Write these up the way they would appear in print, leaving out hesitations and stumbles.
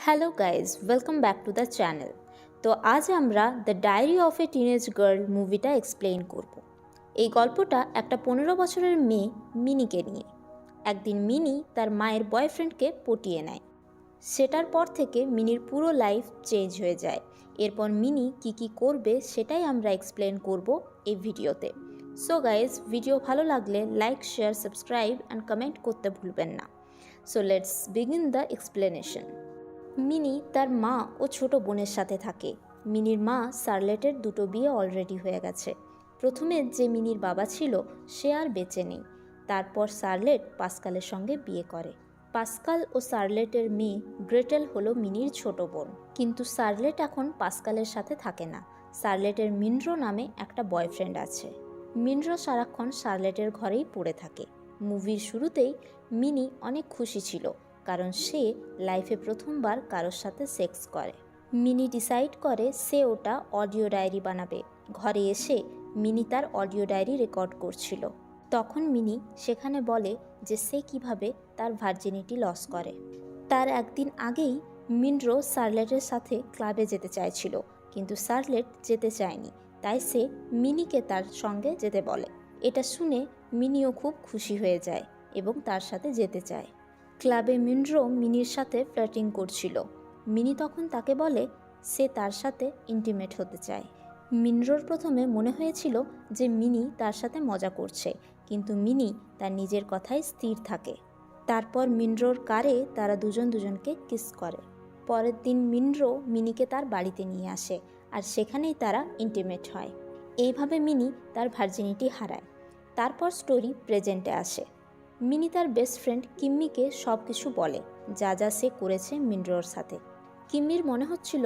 Hello guys, welcome back to the channel. তো আজ আমরা the diary of a teenage girl মুভিটা explain করব। এই গল্পটা একটা 15 বছরের মেয়ে মিনিকে নিয়ে। একদিন মিনি তার মায়ের বয়ফ্রেন্ডকে পটিয়ে নেয়। সেটার পর থেকে মিনির পুরো লাইফ চেঞ্জ হয়ে যায়। এরপর মিনি কি করবে সেটাই আমরা এক্সপ্লেন করব এই ভিডিওতে। সো গাইজ, ভিডিও ভালো লাগলে like, share, subscribe and comment করতে ভুলবেন না। So let's begin the explanation. Mini তার মা ও ছোট বোনের সাথে থাকে। মিনির মা শার্লেটের দুটো বিয়ে অলরেডি হয়ে গেছে। প্রথমে যে মিনির বাবা ছিল সে আর বেঁচে নেই। তারপর শার্লেট পাস্কালের সঙ্গে বিয়ে করে। পাস্কাল ও শার্লেটের মেয়ে গ্রেটেল হলো মিনির ছোট বোন। কিন্তু শার্লেট এখন পাস্কালের সাথে থাকে না। শার্লেটের মিনরো নামে একটা বয়ফ্রেন্ড আছে। মিনরো সারাক্ষণ শার্লেটের ঘরেই পড়ে থাকে। মুভির শুরুতেই মিনি অনেক খুশি ছিল, কারণ সে লাইফে প্রথমবার কারোর সাথে সেক্স করে। মিনি ডিসাইড করে সে ওটা অডিও ডায়েরি বানাবে। ঘরে এসে মিনি তার অডিও ডায়েরি রেকর্ড করছিল। তখন মিনি সেখানে বলে যে সে কিভাবে তার ভার্জিনিটি লস করে। তার একদিন আগেই মিনরো শার্লেটের সাথে ক্লাবে যেতে চাইছিল, কিন্তু শার্লেট যেতে চায়নি। তাই সে মিনিকে তার সঙ্গে যেতে বলে। এটা শুনে মিনিও খুব খুশি হয়ে যায় এবং তার সাথে যেতে চায়। ক্লাবে মিনরো মিনির সাথে ফ্লার্টিং করছিল। মিনি তখন তাকে বলে সে তার সাথে ইন্টিমেট হতে চায়। মিনরোর প্রথমে মনে হয়েছিল যে মিনি তার সাথে মজা করছে, কিন্তু মিনি তার নিজের কথায় স্থির থাকে। তারপর মিনরোর কারে তারা দুজনকে কিস করে। পরের দিন মিনরো মিনিকে তার বাড়িতে নিয়ে আসে, আর সেখানেই তারা ইন্টিমেট হয়। এইভাবে মিনি তার ভার্জিনিটি হারায়। তারপর স্টোরি প্রেজেন্টে আসে। মিনি তার বেস্ট ফ্রেন্ড কিম্মিকে সব কিছু বলে, যা সে করেছে মিনরোর সাথে। কিম্মির মনে হচ্ছিল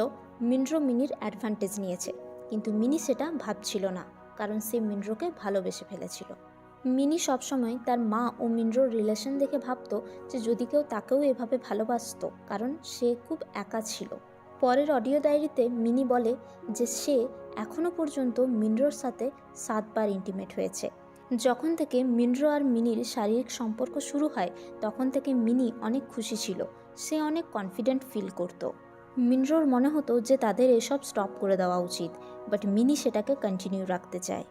মিনরো মিনির অ্যাডভান্টেজ নিয়েছে, কিন্তু মিনি সেটা ভাবছিল না, কারণ সে মিনরোকে ভালোবেসে ফেলেছিল। মিনি সবসময় তার মা ও মিনরোর রিলেশন দেখে ভাবত যে যদি কেউ তাকেও এভাবে ভালোবাসত, কারণ সে খুব একা ছিল। পরের অডিও ডায়েরিতে মিনি বলে যে সে এখনও পর্যন্ত মিনরোর সাথে 7 বার ইন্টিমেট হয়েছে। যখন থেকে মিনরো আর মিনির শারীরিক সম্পর্ক শুরু হয়, তখন থেকে মিনি অনেক খুশি ছিল। সে অনেক কনফিডেন্ট ফিল করত। মিনরোর মনে হতো যে তাদের এসব স্টপ করে দেওয়া উচিত, বাট মিনি সেটাকে কন্টিনিউ রাখতে চায়।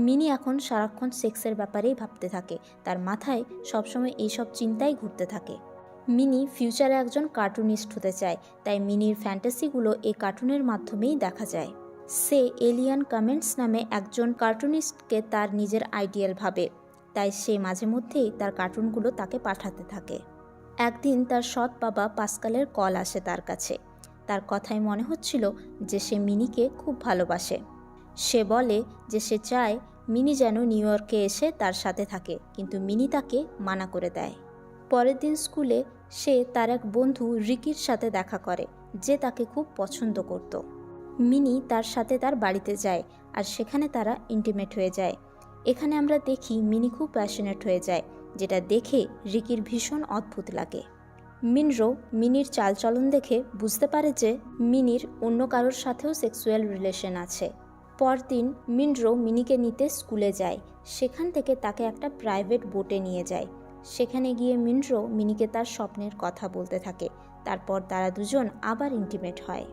মিনি এখন সারাক্ষণ সেক্সের ব্যাপারেই ভাবতে থাকে। তার মাথায় সবসময় এইসব চিন্তাই ঘুরতে থাকে। মিনি ফিউচারে একজন কার্টুনিস্ট হতে চায়, তাই মিনির ফ্যান্টাসিগুলো এই কার্টুনের মাধ্যমেই দেখা যায়। সে এলিয়ান কমেন্টস নামে একজন কার্টুনিস্টকে তার নিজের আইডিয়াল ভাবে, তাই সে মাঝে মধ্যেই তার কার্টুনগুলো তাকে পাঠাতে থাকে। একদিন তার সৎ বাবা পাস্কালের কল আসে তার কাছে। তার কথায় মনে হচ্ছিল যে সে মিনিকে খুব ভালোবাসে। সে বলে যে সে চায় মিনি যেন নিউ ইয়র্কে এসে তার সাথে থাকে, কিন্তু মিনি তাকে মানা করে দেয়। পরের দিন স্কুলে সে তার এক বন্ধু রিকির সাথে দেখা করে, যে তাকে খুব পছন্দ করত। মিনি তার সাথে তার বাড়িতে যায়, আর সেখানে তারা ইন্টিমেট হয়ে যায়। এখানে আমরা দেখি মিনি খুব প্যাশনেট হয়ে যায়, যেটা দেখে রিকির ভীষণ অদ্ভুত লাগে। মিনরো মিনির চালচলন দেখে বুঝতে পারে যে মিনির অন্য কারোর সাথেও সেক্সুয়াল রিলেশন আছে। পরদিন মিনরো মিনিকে নিতে স্কুলে যায়। সেখান থেকে তাকে একটা প্রাইভেট বোটে নিয়ে যায়। সেখানে গিয়ে মিনরো মিনিকে তার স্বপ্নের কথা বলতে থাকে। তারপর তারা দুজন আবার ইন্টিমেট হয়।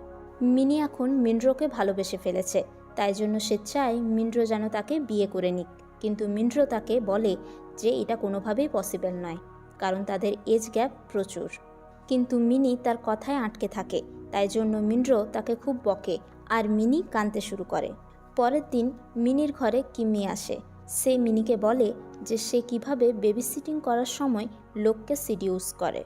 মিনি এখন মিনরোকে ভালোবেসে ফেলেছে, তাই জন্য সে চায় মিনরো যেন তাকে বিয়ে করে নিক। কিন্তু মিনরো তাকে বলে যে এটা কোনোভাবেই পসিবল নয়, কারণ তাদের এজ গ্যাপ প্রচুর। কিন্তু মিনি তার কথায় আটকে থাকে, তাই জন্য মিনরো তাকে খুব বকে, আর মিনি কাঁদতে শুরু করে। পরের দিন মিনির ঘরে কিম্মি আসে। সে মিনিকে বলে যে সে কিভাবে বেবিসিটিং করার সময় লোককে সিডিউস করে।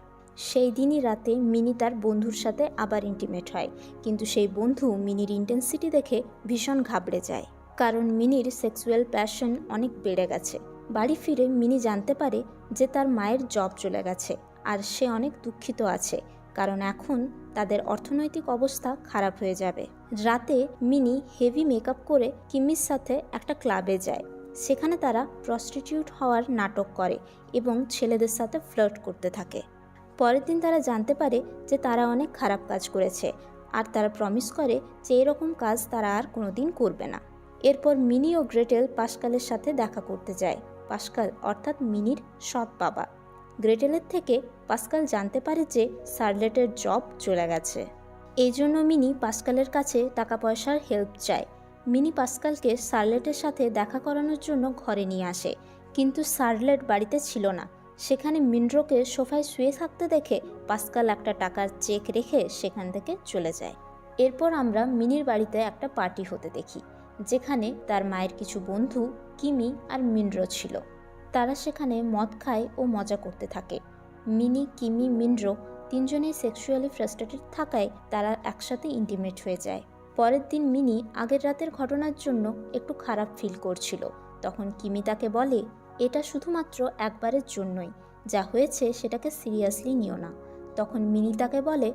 সেই দিনই রাতে মিনি তার বন্ধুর সাথে আবার ইন্টিমেট হয়, কিন্তু সেই বন্ধু মিনির ইন্টেন্সিটি দেখে ভীষণ ঘাবড়ে যায়, কারণ মিনির সেক্সুয়াল প্যাশন অনেক বেড়ে গেছে। বাড়ি ফিরে মিনি জানতে পারে যে তার মায়ের জব চলে গেছে, আর সে অনেক দুঃখিত আছে, কারণ এখন তাদের অর্থনৈতিক অবস্থা খারাপ হয়ে যাবে। রাতে মিনি হেভি মেকআপ করে কিম্মির সাথে একটা ক্লাবে যায়। সেখানে তারা প্রস্টিটিউট হওয়ার নাটক করে এবং ছেলেদের সাথে ফ্লার্ট করতে থাকে। পরের দিন তারা জানতে পারে যে তারা অনেক খারাপ কাজ করেছে, আর তারা প্রমিস করে যে এরকম কাজ তারা আর কোনোদিন করবে না। এরপর মিনি ও গ্রেটেল পাস্কালের সাথে দেখা করতে যায়। পাস্কাল অর্থাৎ মিনির সৎ বাবা। গ্রেটেলের থেকে পাস্কাল জানতে পারে যে শার্লেটের জব চলে গেছে। এই জন্য মিনি পাস্কালের কাছে টাকা পয়সার হেল্প চায়। মিনি পাস্কালকে শার্লেটের সাথে দেখা করানোর জন্য ঘরে নিয়ে আসে, কিন্তু শার্লেট বাড়িতে ছিল না। সেখানে মিনরোকে সোফায় শুয়ে থাকতে দেখে পাস্কাল একটা টাকার চেক রেখে সেখান থেকে চলে যায়। এরপর আমরা মিনির বাড়িতে একটা পার্টি হতে দেখি, যেখানে তার মায়ের কিছু বন্ধু কিমি আর মিনরো ছিল। তারা সেখানে মদ খায় ও মজা করতে থাকে। মিনি, কিমি, মিনরো তিনজনেই সেক্সুয়ালি ফ্রাস্ট্রেটেড থাকায় তারা একসাথে ইন্টিমেট হয়ে যায়। পরের দিন মিনি আগের রাতের ঘটনার জন্য একটু খারাপ ফিল করছিল। তখন কিমি তাকে বলে, এটা শুধুমাত্র একবারের জন্যই, যা হয়েছে সেটাকে সিরিয়াসলি নিও না। তখন মিনি তাকে বলে,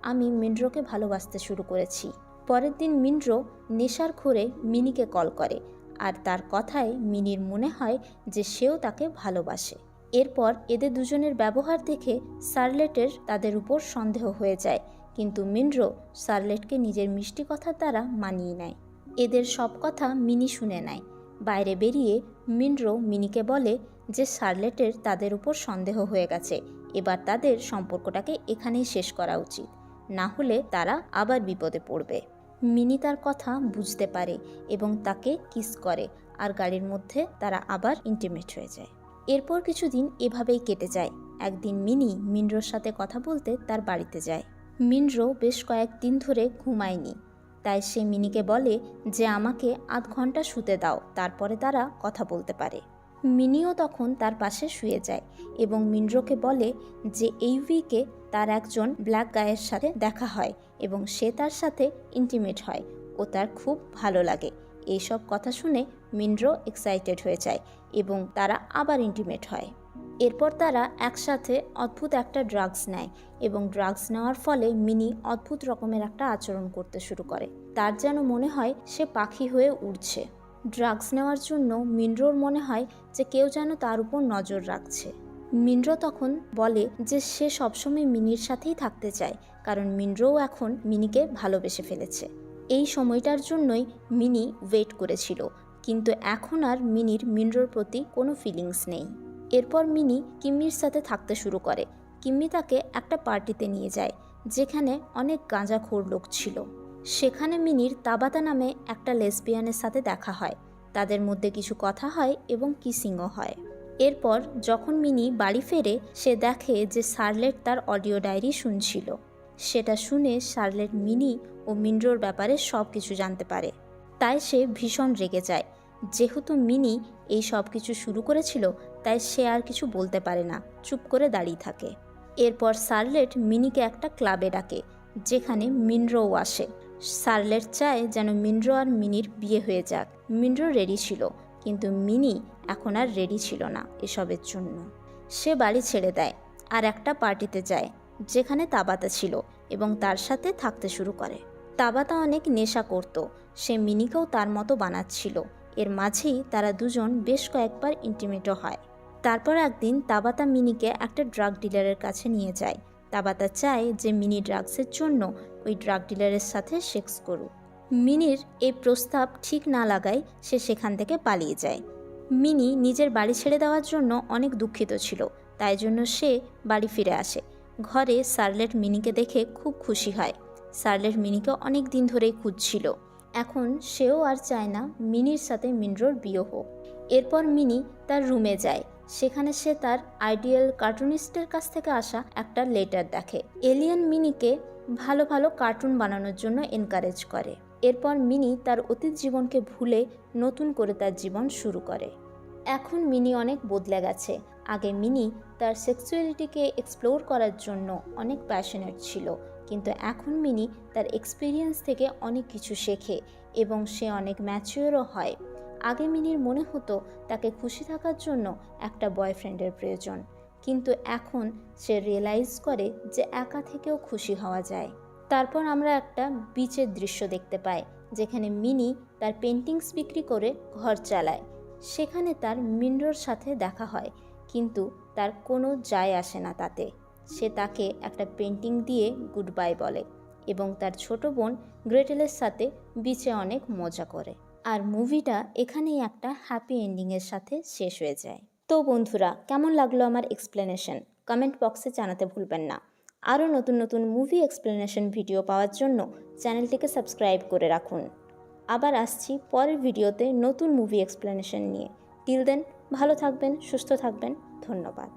আমি মিনরোকে ভালোবাসতে শুরু করেছি। পরের দিন মিনরো নেশার ঘোরে মিনিকে কল করে, আর তার কথায় মিনির মনে হয় যে সেও তাকে ভালোবাসে। এরপর এদের দুজনের ব্যবহার দেখে শার্লেটের তাদের উপর সন্দেহ হয়ে যায়, কিন্তু মিনরো শার্লেটকে নিজের মিষ্টি কথার দ্বারা মানিয়ে নেয়। এদের সব কথা মিনি শুনে নেয়। বাইরে বেরিয়ে মিনরো মিনিকে বলে যে শার্লেটের তাদের উপর সন্দেহ হয়ে গেছে, এবার তাদের সম্পর্কটাকে এখানেই শেষ করা উচিত, না হলে তারা আবার বিপদে পড়বে। মিনি তার কথা বুঝতে পারে এবং তাকে কিস করে, আর গাড়ির মধ্যে তারা আবার ইন্টিমেট হয়ে যায়। এরপর কিছুদিন এভাবেই কেটে যায়। একদিন মিনি মিনরোর সাথে কথা বলতে তার বাড়িতে যায়। মিনরো বেশ কয়েকদিন ধরে ঘুমায়নি, তাই সে মিনিকে বলে যে আমাকে আধ ঘন্টা শুতে দাও, তারপরে তারা কথা বলতে পারে। মিনিও তখন তার পাশে শুয়ে যায় এবং মিনরোকে বলে যে এই উইকে তার একজন ব্ল্যাক গায়ের সাথে দেখা হয় এবং সে তার সাথে ইন্টিমেট হয় ও তার খুব ভালো লাগে। এইসব কথা শুনে মিনরো এক্সাইটেড হয়ে যায় এবং তারা আবার ইন্টিমেট হয়। এরপর তারা একসাথে অদ্ভুত একটা ড্রাগস নেয় এবং ড্রাগস নেওয়ার ফলে মিনি অদ্ভুত রকমের একটা আচরণ করতে শুরু করে। তার যেন মনে হয় সে পাখি হয়ে উড়ছে। ড্রাগস নেওয়ার জন্য মিনরোর মনে হয় যে কেউ যেন তার উপর নজর রাখছে। মিনরো তখন বলে যে সে সবসময় মিনির সাথেই থাকতে চায়, কারণ মিনরোও এখন মিনিকে ভালোবেসে ফেলেছে। এই সময়টার জন্যই মিনি ওয়েট করেছিল, কিন্তু এখন আর মিনির মিনরোর প্রতি কোনো ফিলিংস নেই। এরপর মিনি কিম্মির সাথে থাকতে শুরু করে। কিম্মি তাকে একটা পার্টিতে নিয়ে যায়, যেখানে অনেক গাঁজাখোর লোক ছিল। সেখানে মিনির তাবাতা নামে একটা লেসবিয়ানের সাথে দেখা হয়। তাদের মধ্যে কিছু কথা হয় এবং কিসিংও হয়। এরপর যখন মিনি বাড়ি ফেরে, সে দেখে যে শার্লেট তার অডিও ডায়েরি শুনছিল। সেটা শুনে শার্লেট মিনি ও মিনরোর ব্যাপারে সব কিছু জানতে পারে। তাই সে ভীষণ রেগে যায়। যেহেতু মিনি এই সব কিছু শুরু করেছিল, তাই সে আর কিছু বলতে পারে না, চুপ করে দাঁড়িয়ে থাকে। এরপর শার্লেট মিনিকে একটা ক্লাবে ডাকে, যেখানে মিনরোও আসে। শার্লেট চায় যেন মিনরো আর মিনির বিয়ে হয়ে যাক। মিনরো রেডি ছিল, কিন্তু মিনি এখন আর রেডি ছিল না এসবের জন্য। সে বাড়ি ছেড়ে দেয় আর একটা পার্টিতে যায়, যেখানে তাবাতা ছিল, এবং তার সাথে থাকতে শুরু করে। তাবাতা অনেক নেশা করত, সে মিনিকেও তার মতো বানাচ্ছিল। এর মাঝেই তারা দুজন বেশ কয়েকবার ইন্টিমেটও হয়। তারপর একদিন তাবাতা মিনিকে একটা ড্রাগ ডিলারের কাছে নিয়ে যায়। তাবাতা চায় যে মিনি ড্রাগসের জন্য ওই ড্রাগ ডিলারের সাথে সেক্স করুক। মিনির এই প্রস্তাব ঠিক না লাগায় সে সেখান থেকে পালিয়ে যায়। মিনি নিজের বাড়ি ছেড়ে দেওয়ার জন্য অনেক দুঃখিত ছিল, তাই জন্য সে বাড়ি ফিরে আসে। ঘরে শার্লেট মিনিকে দেখে খুব খুশি হয়। শার্লেট মিনিকে অনেক দিন ধরেই খুঁজছিল। এখন সেও আর চায় না মিনির সাথে মিনরোর বিয়ে হোক। এরপর মিনি তার রুমে যায়। সেখানে সে তার আইডিয়াল কার্টুনিস্টের কাছ থেকে আসা একটা লেটার দেখে। এলিয়ান মিনিকে ভালো ভালো কার্টুন বানানোর জন্য এনকারেজ করে। এরপর মিনি তার অতীত জীবনকে ভুলে নতুন করে তার জীবন শুরু করে। এখন মিনি অনেক বদলে গেছে। আগে মিনি তার সেক্সুয়ালিটিকে এক্সপ্লোর করার জন্য অনেক প্যাশনেট ছিল, কিন্তু এখন মিনি তার এক্সপিরিয়েন্স থেকে অনেক কিছু শেখে এবং সে অনেক ম্যাচিওরও হয়। আগে মিনির মনে হতো তাকে খুশি থাকার জন্য একটা বয়ফ্রেন্ডের প্রয়োজন, কিন্তু এখন সে রিয়েলাইজ করে যে একা থেকেও খুশি হওয়া যায়। তারপর আমরা একটা বিচের দৃশ্য দেখতে পাই, যেখানে মিনি তার পেন্টিংস বিক্রি করে ঘর চালায়। সেখানে তার মিনরোর সাথে দেখা হয়, কিন্তু তার কোনো যায় আসে না তাতে। সে তাকে একটা পেন্টিং দিয়ে গুড বাই বলে এবং তার ছোট বোন গ্রেটেলের সাথে বিচে অনেক মজা করে। আর মুভিটা এখানেই একটা হ্যাপি এন্ডিংয়ের সাথে শেষ হয়ে যায়। তো বন্ধুরা, কেমন লাগলো আমার এক্সপ্লেনেশন? কমেন্ট বক্সে জানাতে ভুলবেন না। আরও নতুন নতুন মুভি এক্সপ্লেনেশন ভিডিও পাওয়ার জন্য চ্যানেলটিকে সাবস্ক্রাইব করে রাখুন। আবার আসছি পরের ভিডিওতে নতুন মুভি এক্সপ্লেনেশন নিয়ে। টিল দেন ভালো থাকবেন, সুস্থ থাকবেন। ধন্যবাদ।